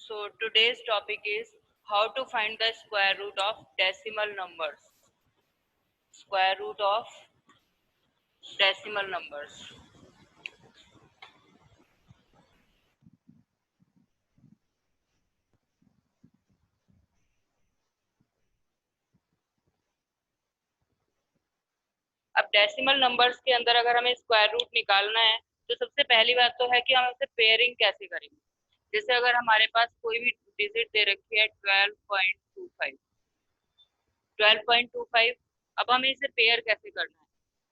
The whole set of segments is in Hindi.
So today's topic is how to find the square root of decimal numbers. Square root of decimal numbers. अब डेसिमल नंबर्स के अंदर अगर हमें स्क्वायर रूट निकालना है तो सबसे पहली बात तो है कि हम उसे पेयरिंग कैसे करेंगे। जैसे अगर हमारे पास कोई भी डिजिट दे रखी है 12.25, 12.25, अब हमें इसे पेयर कैसे करना है,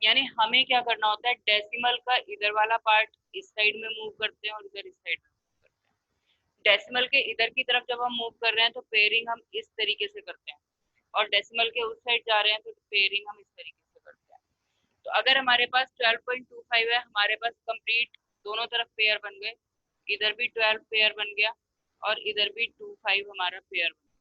यानी हमें क्या करना होता है, डेसिमल का इधर वाला पार्ट इस साइड में मूव करते हैं और इधर इस साइड में मूव करते हैं। डेसिमल के इधर की तरफ जब हम मूव कर रहे हैं तो पेयरिंग हम इस तरीके से करते हैं, और डेसिमल के उस साइड जा रहे हैं तो पेयरिंग हम इस तरीके से करते हैं। तो अगर हमारे पास 12.25 है, हमारे पास कंप्लीट दोनों तरफ पेयर बन गए, इधर भी 12 पेयर बन गया और इधर भी 25 हमारा पेयर बन गया।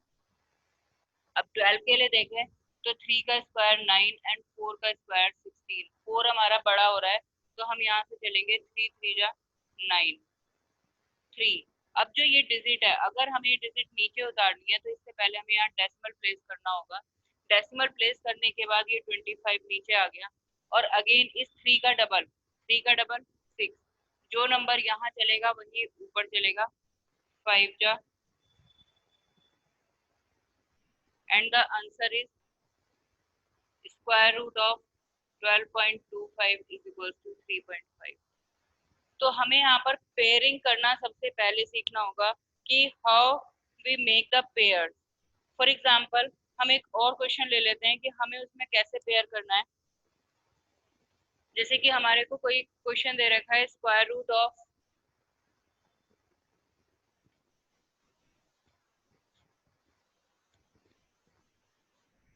अब 12 के लिए देखें तो 3 का स्क्वायर 9 एंड 4 का स्क्वायर 16। 4 हमारा बड़ा हो रहा है तो हम यहाँ से चलेंगे 3 3 जा 9 3। अब जो ये डिजिट है, अगर हमें ये डिजिट नीचे उतारनी है तो इससे पहले हमें यहाँ डेसिमल प्लेस करना होगा। डेसिमल प्लेस करने के बाद ये 25 नीचे आ गया और अगेन इस 3 का डबल, 3 का डबल 6। जो नंबर यहाँ चलेगा वही ऊपर चलेगा, 5 जा, and the answer is square root of 12.25 is equal to 3.5। तो हमें यहाँ पर पेयरिंग करना सबसे पहले सीखना होगा कि how we make the pair. For example हम एक और क्वेश्चन ले लेते हैं कि हमें उसमें कैसे पेयर करना है। जैसे कि हमारे को कोई क्वेश्चन दे रखा है स्क्वायर रूट ऑफ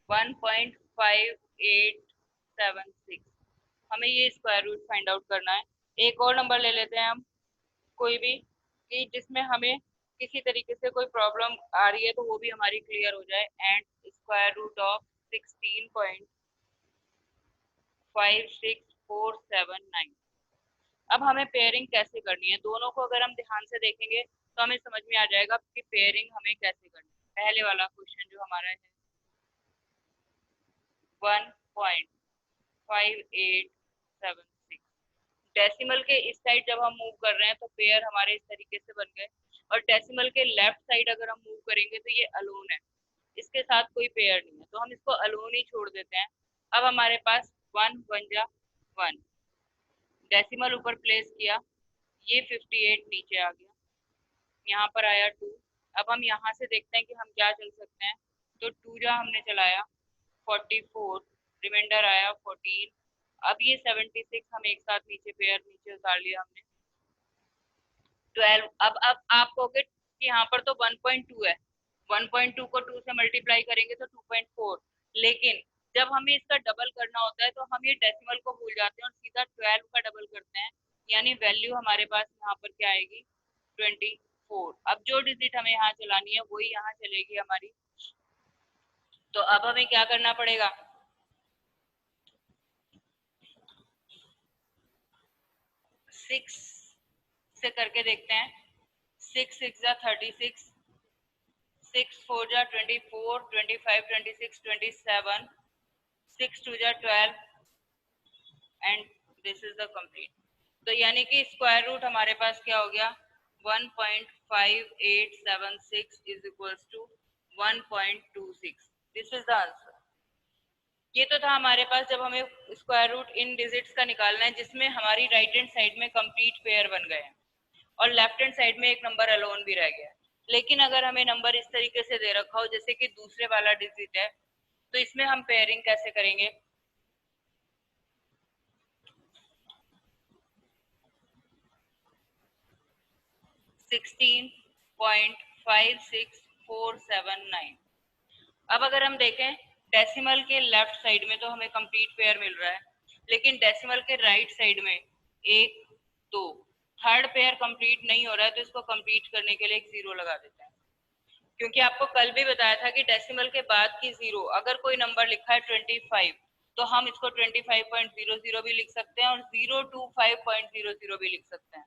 1.5876, हमें ये स्क्वायर रूट फाइंड आउट करना है। एक और नंबर ले लेते हैं हम कोई भी, कि जिसमें हमें किसी तरीके से कोई प्रॉब्लम आ रही है तो वो भी हमारी क्लियर हो जाए। And square root of 16.56479। अब हमें पेयरिंग कैसे करनी है, दोनों को अगर हम ध्यान से देखेंगे तो हमें समझ में आ जाएगा कि पेयरिंग हमें कैसे करनी है। पहले वाला क्वेश्चन जो हमारा है 1.5876, डेसिमल के इस साइड जब हम मूव कर रहे हैं तो पेयर हमारे इस तरीके से बन गए, और डेसिमल के लेफ्ट साइड अगर हम मूव करेंगे तो ये अलोन है, इसके साथ कोई पेयर नहीं है, तो हम इसको अलोन ही छोड़ देते हैं। अब हमारे पास 1 1 जा 1, डेसिमल ऊपर प्लेस किया, ये 58 नीचे आ गया, यहाँ पर आया 2। अब हम यहाँ से देखते हैं कि हम क्या चल सकते हैं, तो 2 जा हमने चलाया 44, रिमाइंडर आया 14। अब ये 76 हम एक साथ नीचे पेयर नीचे उतार लिया हमने 12। अब आप कहोगे कि यहाँ पर तो 1.2 है, 1.2 को 2 से मल्टीप्लाई करेंगे तो 2.4, लेकिन जब हमें इसका डबल करना होता है तो हम ये डेसिमल को भूल जाते हैं और सीधा 12 का डबल करते हैं, यानी वैल्यू हमारे पास यहाँ पर क्या आएगी 24। अब जो डिजिट हमें यहाँ चलानी है वही यहाँ चलेगी हमारी। तो अब हमें क्या करना पड़ेगा, 6 से करके देखते हैं। 6 6 जा 36, 6 4 जा 24, 25 26 27, 6 2 जा 12 and this is the complete. तो यानी कि स्क्वायर रूट हमारे पास क्या हो गया 1.5876 is equals to 1.26। This is the answer. ये तो था हमारे पास जब हमें स्क्वायर रूट इन डिजिट्स का निकालना है जिसमें हमारी राइट हैंड साइड में कंप्लीट पेयर बन गए हैं और लेफ्ट हैंड साइड में एक नंबर अलोन भी रह गया है। लेकिन अगर हमें नंबर इस तरीके से दे रखा हो जैसे कि दूसरे वाला डिजिट है, तो इसमें हम पेयरिंग कैसे करेंगे। 16.56479। अब अगर हम देखें डेसिमल के लेफ्ट साइड में तो हमें कंप्लीट पेयर मिल रहा है, लेकिन डेसिमल के राइट साइड में 1 2 थर्ड पेयर कंप्लीट नहीं हो रहा है, तो इसको कंप्लीट करने के लिए एक 0 लगा देते हैं। क्योंकि आपको कल भी बताया था कि डेसिमल के बाद की 0 अगर कोई नंबर लिखा है 25 तो हम इसको 25.00 भी लिख सकते हैं और 025.00 भी लिख सकते हैं।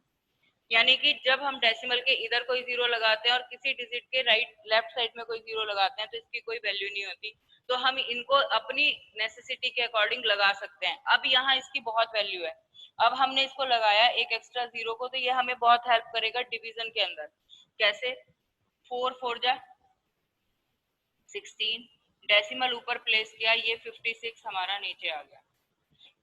यानी कि जब हम डेसिमल के इधर कोई जीरो लगाते हैं और किसी डिजिट के राइट लेफ्ट साइड में कोई जीरो लगाते हैं तो इसकी कोई वैल्यू नहीं होती, तो हम इनको अपनी नेसेसिटी के अकॉर्डिंग लगा सकते हैं। अब यहाँ इसकी बहुत वैल्यू है, अब हमने इसको लगाया एक एक्स्ट्रा जीरो को, तो ये हमें बहुत हेल्प करेगा डिवीजन के अंदर। कैसे? 4 4 जा 16, डेसिमल ऊपर प्लेस किया, ये 56 हमारा नीचे आ गया।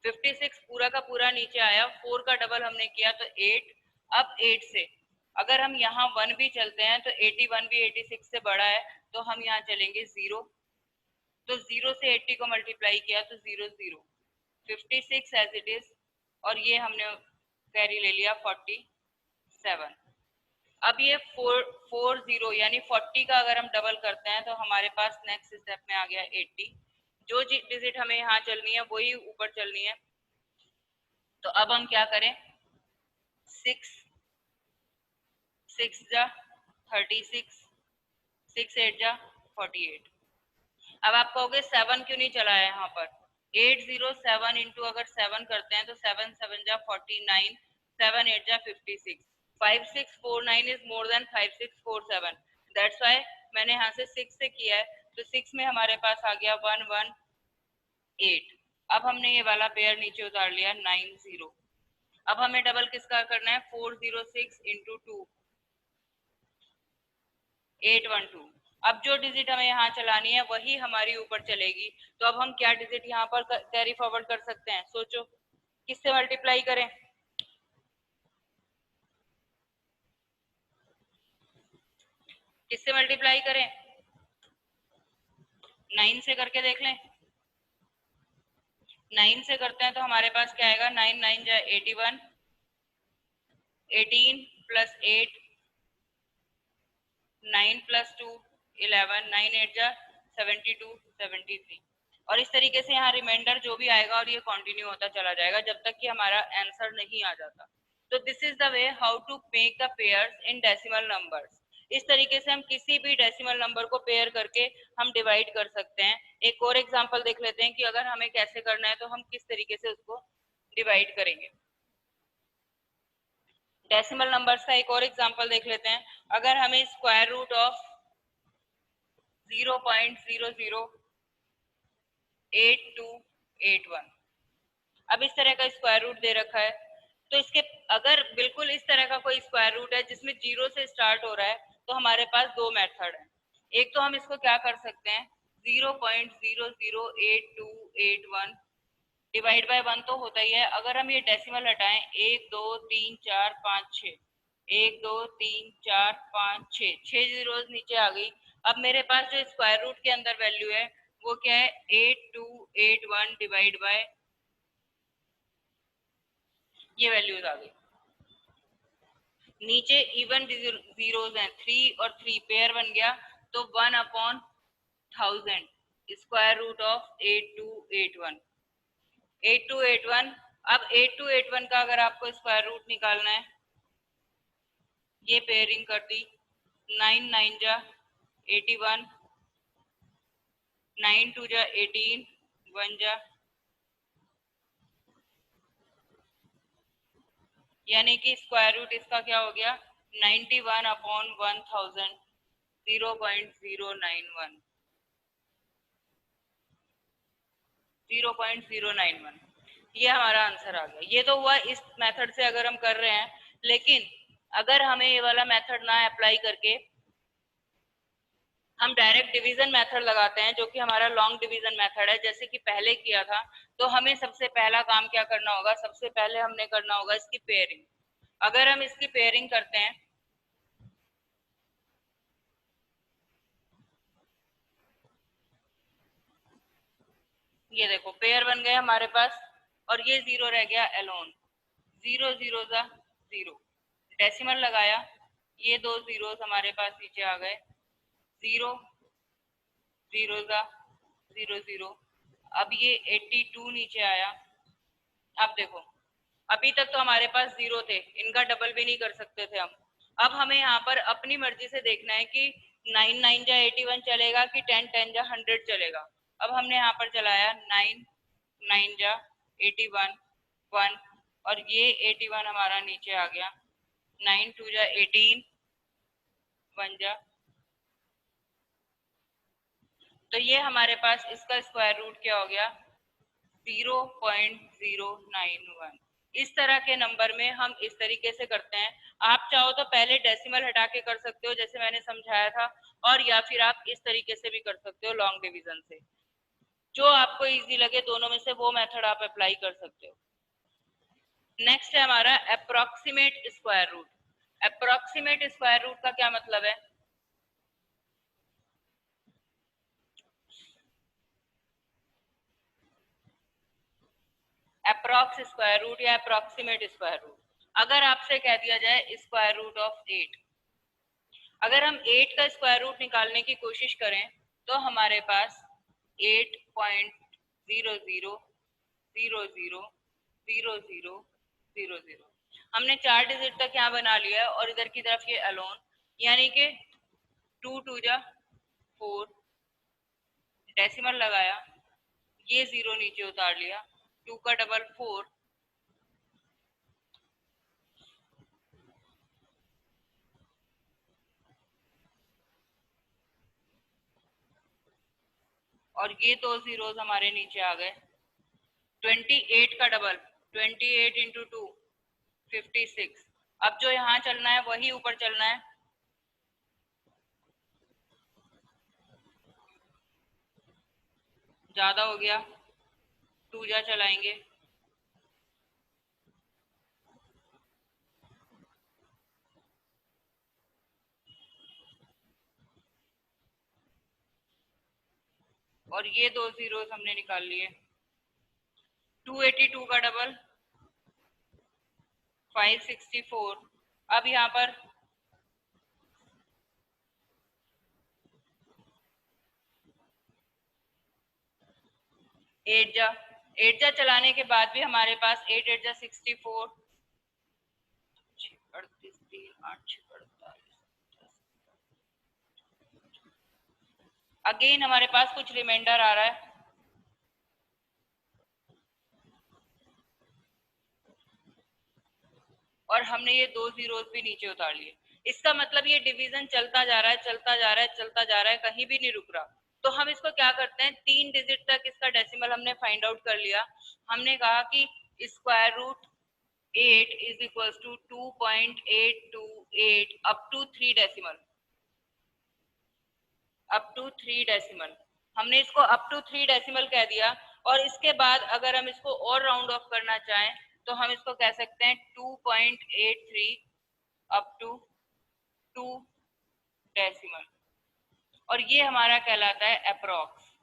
56 पूरा का पूरा नीचे आया, 4 का डबल हमने किया तो 8। अब 8 से अगर हम यहाँ 1 भी चलते हैं तो 81 भी 86 से बड़ा है, तो हम यहाँ चलेंगे 0, तो 0 से 80 को मल्टीप्लाई किया तो 0 0, 56 एज इट इज, और ये हमने कैरी ले लिया 47। अब ये 40 यानी 40 का अगर हम डबल करते हैं तो हमारे पास नेक्स्ट स्टेप में आ गया 80। जो डिजिट हमें यहाँ चलनी है वही ऊपर चलनी है, तो अब हम क्या करें? 6 6 जा 36, 6 8 जा 48। अब आप कहोगे 7 क्यों नहीं चला है यहाँ पर? 807 इंटू अगर 7 करते हैं तो 7 7 जा 49, 7 8 जा 56, 5649 is more than 5647। That's why मैंने यहाँ से 6 से किया है, तो 6 में हमारे पास आ गया 118। अब हमने ये वाला पेयर नीचे उतार लिया 90। अब हमें डबल किसका करना है? 406 इंटू 2 812। अब जो डिजिट हमें यहाँ चलानी है वही हमारी ऊपर चलेगी, तो अब हम क्या डिजिट यहाँ पर कैरी फॉरवर्ड कर सकते हैं? सोचो, किससे मल्टीप्लाई करें? किससे मल्टीप्लाई करें? 9 से करके देख लें। 9 से करते हैं तो हमारे पास क्या आएगा? 9 9 जा 81, 18 प्लस 8, 9 प्लस 2 11, 9 8 जा 72, 73। और इस तरीके से यहाँ रिमाइंडर जो भी आएगा और ये कंटिन्यू होता चला जाएगा जब तक कि हमारा आंसर नहीं आ जाता। तो this is the way how to make the pairs in decimal numbers. इस तरीके से हम किसी भी डेसिमल नंबर को पेयर करके हम डिवाइड कर सकते हैं। एक और एग्जांपल देख लेते हैं कि अगर हमें कैसे करना है तो हम किस तरीके से उसको डिवाइड करेंगे। डेसिमल नंबर्स का एक और एग्जांपल देख लेते हैं। अगर हमें स्क्वायर रूट ऑफ 0.008281, अब इस तरह का स्क्वायर रूट दे रखा है, तो इसके अगर बिल्कुल इस तरह का कोई स्क्वायर रूट है जिसमें जीरो से स्टार्ट हो रहा है, तो हमारे पास दो मेथड है। एक तो हम इसको क्या कर सकते हैं, 0.008281 डिवाइड बाय 1 तो होता ही है। अगर हम ये डेसिमल हटाएं, 1 2 3 4 5 6, 1 2 3 4 5 6, 6 जीरोस नीचे आ गई। अब मेरे पास जो स्क्वायर रूट के अंदर वैल्यू है वो क्या है? 8281 डिवाइड बाय ये वैल्यूज आ गई। नीचे इवन जीरोस हैं, 3 और 3 पेयर बन गया, तो 1/1000 स्क्वायर रूट ऑफ 8281। 8281। अब 8281 का अगर आपको स्क्वायर रूट निकालना है, ये पेयरिंग कर दी, 9 9 जा 81, 9 2 जा 18, 1 जा, यानी कि स्क्वायर रूट इसका क्या हो गया? 91/1000, 0.091, 0.091। ये हमारा आंसर आ गया। ये तो हुआ इस मेथड से अगर हम कर रहे हैं, लेकिन अगर हमें ये वाला मेथड ना अप्लाई करके हम डायरेक्ट डिवीजन मेथड लगाते हैं, जो कि हमारा लॉन्ग डिवीजन मेथड है, जैसे कि पहले किया था, तो हमें सबसे पहला काम क्या करना होगा? सबसे पहले हमने करना होगा इसकी पेयरिंग। अगर हम इसकी पेयरिंग करते हैं, ये देखो पेयर बन गए हमारे पास, और ये जीरो रह गया एलोन। 0 0 जा 0, डेसिमल लगाया, ये दो जीरोस हमारे पास नीचे आ गए, 0 0 जा 0 0। अब ये 82 नीचे आया। अब देखो, अभी तक तो हमारे पास जीरो थे, इनका डबल भी नहीं कर सकते थे हम। अब हमें यहाँ पर अपनी मर्जी से देखना है कि 9 9 जा 81 चलेगा कि 10 10 जा 100 चलेगा। अब हमने यहाँ पर चलाया 9 9 जा 81 1, और ये 81 हमारा नीचे आ गया। 9 2 जा 18, 1 जा, तो ये हमारे पास इसका स्क्वायर रूट क्या हो गया, 0.091। इस तरह के नंबर में हम इस तरीके से करते हैं। आप चाहो तो पहले डेसिमल हटा के कर सकते हो जैसे मैंने समझाया था, और या फिर आप इस तरीके से भी कर सकते हो लॉन्ग डिवीजन से, जो आपको इजी लगे दोनों में से वो मेथड आप अप्लाई कर सकते हो। नेक्स्ट है हमारा approximate square root. Approximate square root का क्या मतलब है, अप्रॉक्स स्क्वायर रूट या अप्रोक्सीमेट स्क्वायर रूट। अगर आपसे कह दिया जाए स्क्वायर रूट ऑफ 8, अगर हम 8 का स्क्वायर रूट निकालने की कोशिश करें तो हमारे पास 8.00000000, हमने 4 डिजिट तक यहाँ बना लिया है और इधर की तरफ ये अलोन, यानी कि 2 2 जा 4, डेसिमल लगाया, ये 0 नीचे उतार लिया, 2 का डबल 4, और ये 2 जीरोस हमारे नीचे आ गए। 28 का डबल 28 इंटू 2 56। अब जो यहाँ चलना है वही ऊपर चलना है, ज्यादा हो गया, 2 जा चलाएंगे, और ये 2 जीरोस हमने निकाल लिए। 282 का डबल 564। अब यहाँ पर 8 जा चलाने के बाद भी हमारे पास 8 8 जा 64, 38 3 8 48, अगेन हमारे पास कुछ रिमाइंडर आ रहा है, और हमने ये 2 जीरोस भी नीचे उतार लिए। इसका मतलब ये डिवीजन चलता जा रहा है, चलता जा रहा है, चलता जा रहा है, कहीं भी नहीं रुक रहा। तो हम इसको क्या करते हैं, 3 डिजिट तक इसका डेसिमल हमने फाइंड आउट कर लिया। हमने कहा कि square root 8 is equal to 2.828 up to 3 decimal, up to 3 decimal. हमने इसको अप टू 3 डेसिमल कह दिया, और इसके बाद अगर हम इसको और राउंड ऑफ करना चाहें तो हम इसको कह सकते हैं 2.83 अप टू 2 डेसिमल, और ये हमारा कहलाता है अप्रोक्स।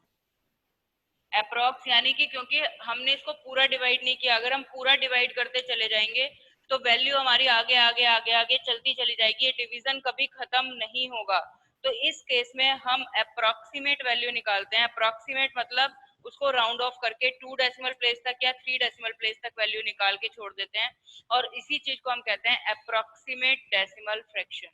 अप्रोक्स यानी कि क्योंकि हमने इसको पूरा डिवाइड नहीं किया, अगर हम पूरा डिवाइड करते चले जाएंगे तो वैल्यू हमारी आगे आगे आगे आगे चलती चली जाएगी, ये डिवीजन कभी खत्म नहीं होगा। तो इस केस में हम अप्रोक्सीमेट वैल्यू निकालते हैं। अप्रोक्सीमेट मतलब उसको राउंड ऑफ करके 2 डेसिमल प्लेस तक या 3 डेसिमल प्लेस तक वैल्यू निकाल के छोड़ देते हैं, और इसी चीज को हम कहते हैं अप्रोक्सीमेट डेसिमल फ्रैक्शन।